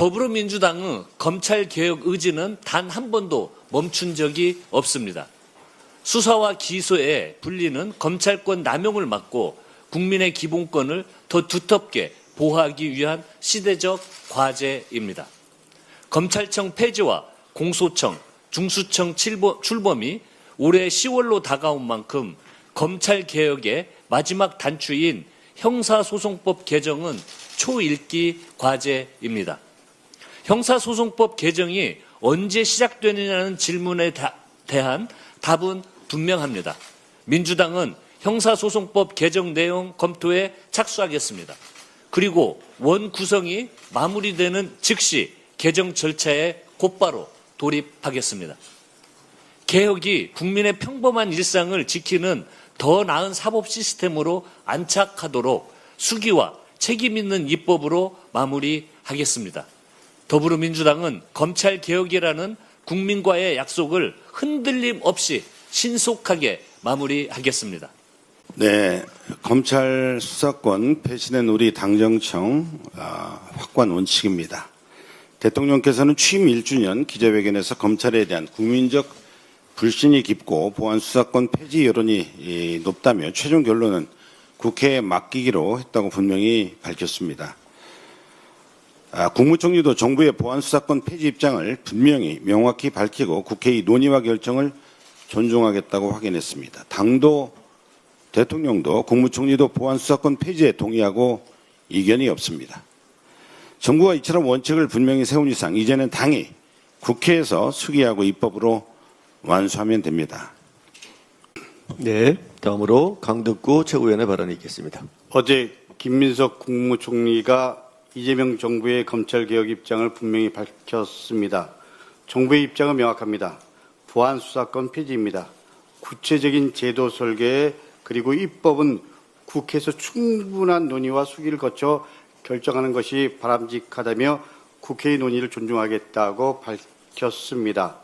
더불어민주당의 검찰개혁 의지는 단 한 번도 멈춘 적이 없습니다. 수사와 기소에 불리는 검찰권 남용을 막고 국민의 기본권을 더 두텁게 보호하기 위한 시대적 과제입니다. 검찰청 폐지와 공소청, 중수청 출범이 올해 10월로 다가온 만큼 검찰개혁의 마지막 단추인 형사소송법 개정은 초일기 과제입니다. 형사소송법 개정이 언제 시작되느냐는 질문에 대한 답은 분명합니다. 민주당은 형사소송법 개정 내용 검토에 착수하겠습니다. 그리고 원 구성이 마무리되는 즉시 개정 절차에 곧바로 돌입하겠습니다. 개혁이 국민의 평범한 일상을 지키는 더 나은 사법 시스템으로 안착하도록 수기와 책임 있는 입법으로 마무리하겠습니다. 더불어민주당은 검찰개혁이라는 국민과의 약속을 흔들림 없이 신속하게 마무리하겠습니다. 네, 검찰 수사권 폐지는 우리 당정청 확고한 원칙입니다. 대통령께서는 취임 1주년 기자회견에서 검찰에 대한 국민적 불신이 깊고 보안 수사권 폐지 여론이 높다며 최종 결론은 국회에 맡기기로 했다고 분명히 밝혔습니다. 국무총리도 정부의 보안 수사권 폐지 입장을 분명히 명확히 밝히고 국회의 논의와 결정을 존중하겠다고 확인했습니다. 당도 대통령도 국무총리도 보안 수사권 폐지에 동의하고 이견이 없습니다. 정부가 이처럼 원칙을 분명히 세운 이상 이제는 당이 국회에서 수기하고 입법으로 완수하면 됩니다. 네, 다음으로 강덕구 최고위원의 발언이 있겠습니다. 어제 김민석 국무총리가 이재명 정부의 검찰개혁 입장을 분명히 밝혔습니다. 정부의 입장은 명확합니다. 보안 수사권 폐지입니다. 구체적인 제도 설계 그리고 입법은 국회에서 충분한 논의와 수기를 거쳐 결정하는 것이 바람직하다며 국회의 논의를 존중하겠다고 밝혔습니다.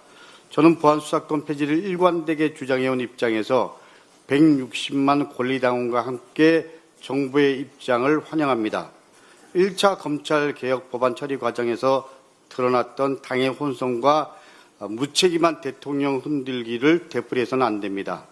저는 보안 수사권 폐지를 일관되게 주장해온 입장에서 160만 권리당원과 함께 정부의 입장을 환영합니다. 1차 검찰개혁 법안 처리 과정에서 드러났던 당의 혼선과 무책임한 대통령 흔들기를 되풀이해서는 안 됩니다.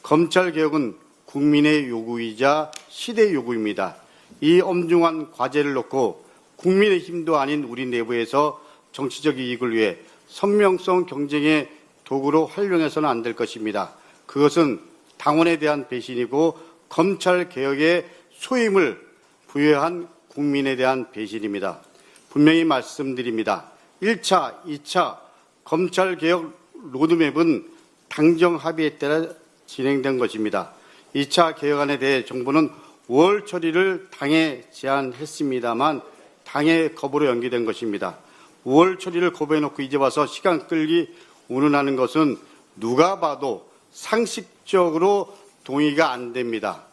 검찰개혁은 국민의 요구이자 시대의 요구입니다. 이 엄중한 과제를 놓고 국민의 힘도 아닌 우리 내부에서 정치적 이익을 위해 선명성 경쟁의 도구로 활용해서는 안 될 것입니다. 그것은 당원에 대한 배신이고 검찰개혁의 소임을 부여한 국민에 대한 배신입니다. 분명히 말씀드립니다. 1차, 2차 검찰개혁 로드맵은 당정 합의에 따라 진행된 것입니다. 2차 개혁안에 대해 정부는 5월 처리를 당에 제안했습니다만 당의 거부로 연기된 것입니다. 5월 처리를 거부해놓고 이제 와서 시간 끌기 운운하는 것은 누가 봐도 상식적으로 동의가 안 됩니다.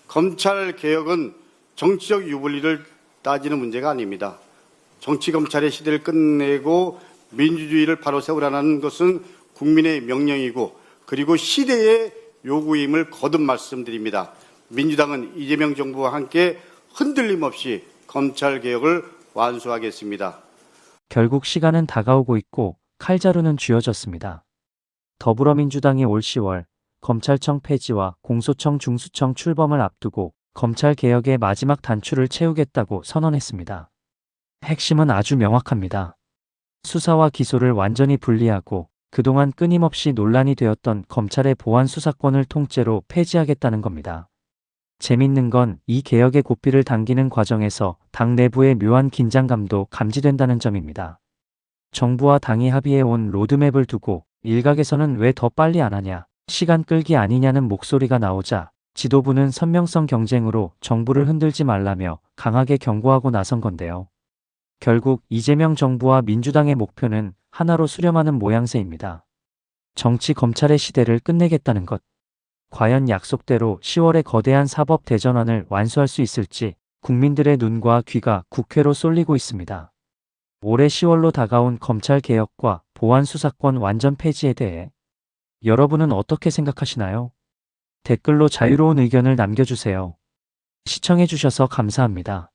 검찰개혁은 정치적 유불리를 따지는 문제가 아닙니다. 정치검찰의 시대를 끝내고 민주주의를 바로 세우라는 것은 국민의 명령이고 그리고 시대의 요구임을 거듭 말씀드립니다. 민주당은 이재명 정부와 함께 흔들림 없이 검찰개혁을 완수하겠습니다. 결국 시간은 다가오고 있고 칼자루는 쥐어졌습니다. 더불어민주당이 올 10월 검찰청 폐지와 공소청 중수청 출범을 앞두고 검찰개혁의 마지막 단추를 채우겠다고 선언했습니다. 핵심은 아주 명확합니다. 수사와 기소를 완전히 분리하고 그동안 끊임없이 논란이 되었던 검찰의 보안 수사권을 통째로 폐지하겠다는 겁니다. 재밌는 건 이 개혁의 고삐를 당기는 과정에서 당 내부의 묘한 긴장감도 감지된다는 점입니다. 정부와 당이 합의해온 로드맵을 두고 일각에서는 왜 더 빨리 안 하냐, 시간 끌기 아니냐는 목소리가 나오자 지도부는 선명성 경쟁으로 정부를 흔들지 말라며 강하게 경고하고 나선 건데요. 결국 이재명 정부와 민주당의 목표는 하나로 수렴하는 모양새입니다. 정치 검찰의 시대를 끝내겠다는 것. 과연 약속대로 10월의 거대한 사법 대전환을 완수할 수 있을지 국민들의 눈과 귀가 국회로 쏠리고 있습니다. 올해 10월로 다가온 검찰개혁과 보안수사권 완전 폐지에 대해 여러분은 어떻게 생각하시나요? 댓글로 자유로운 의견을 남겨주세요. 시청해주셔서 감사합니다.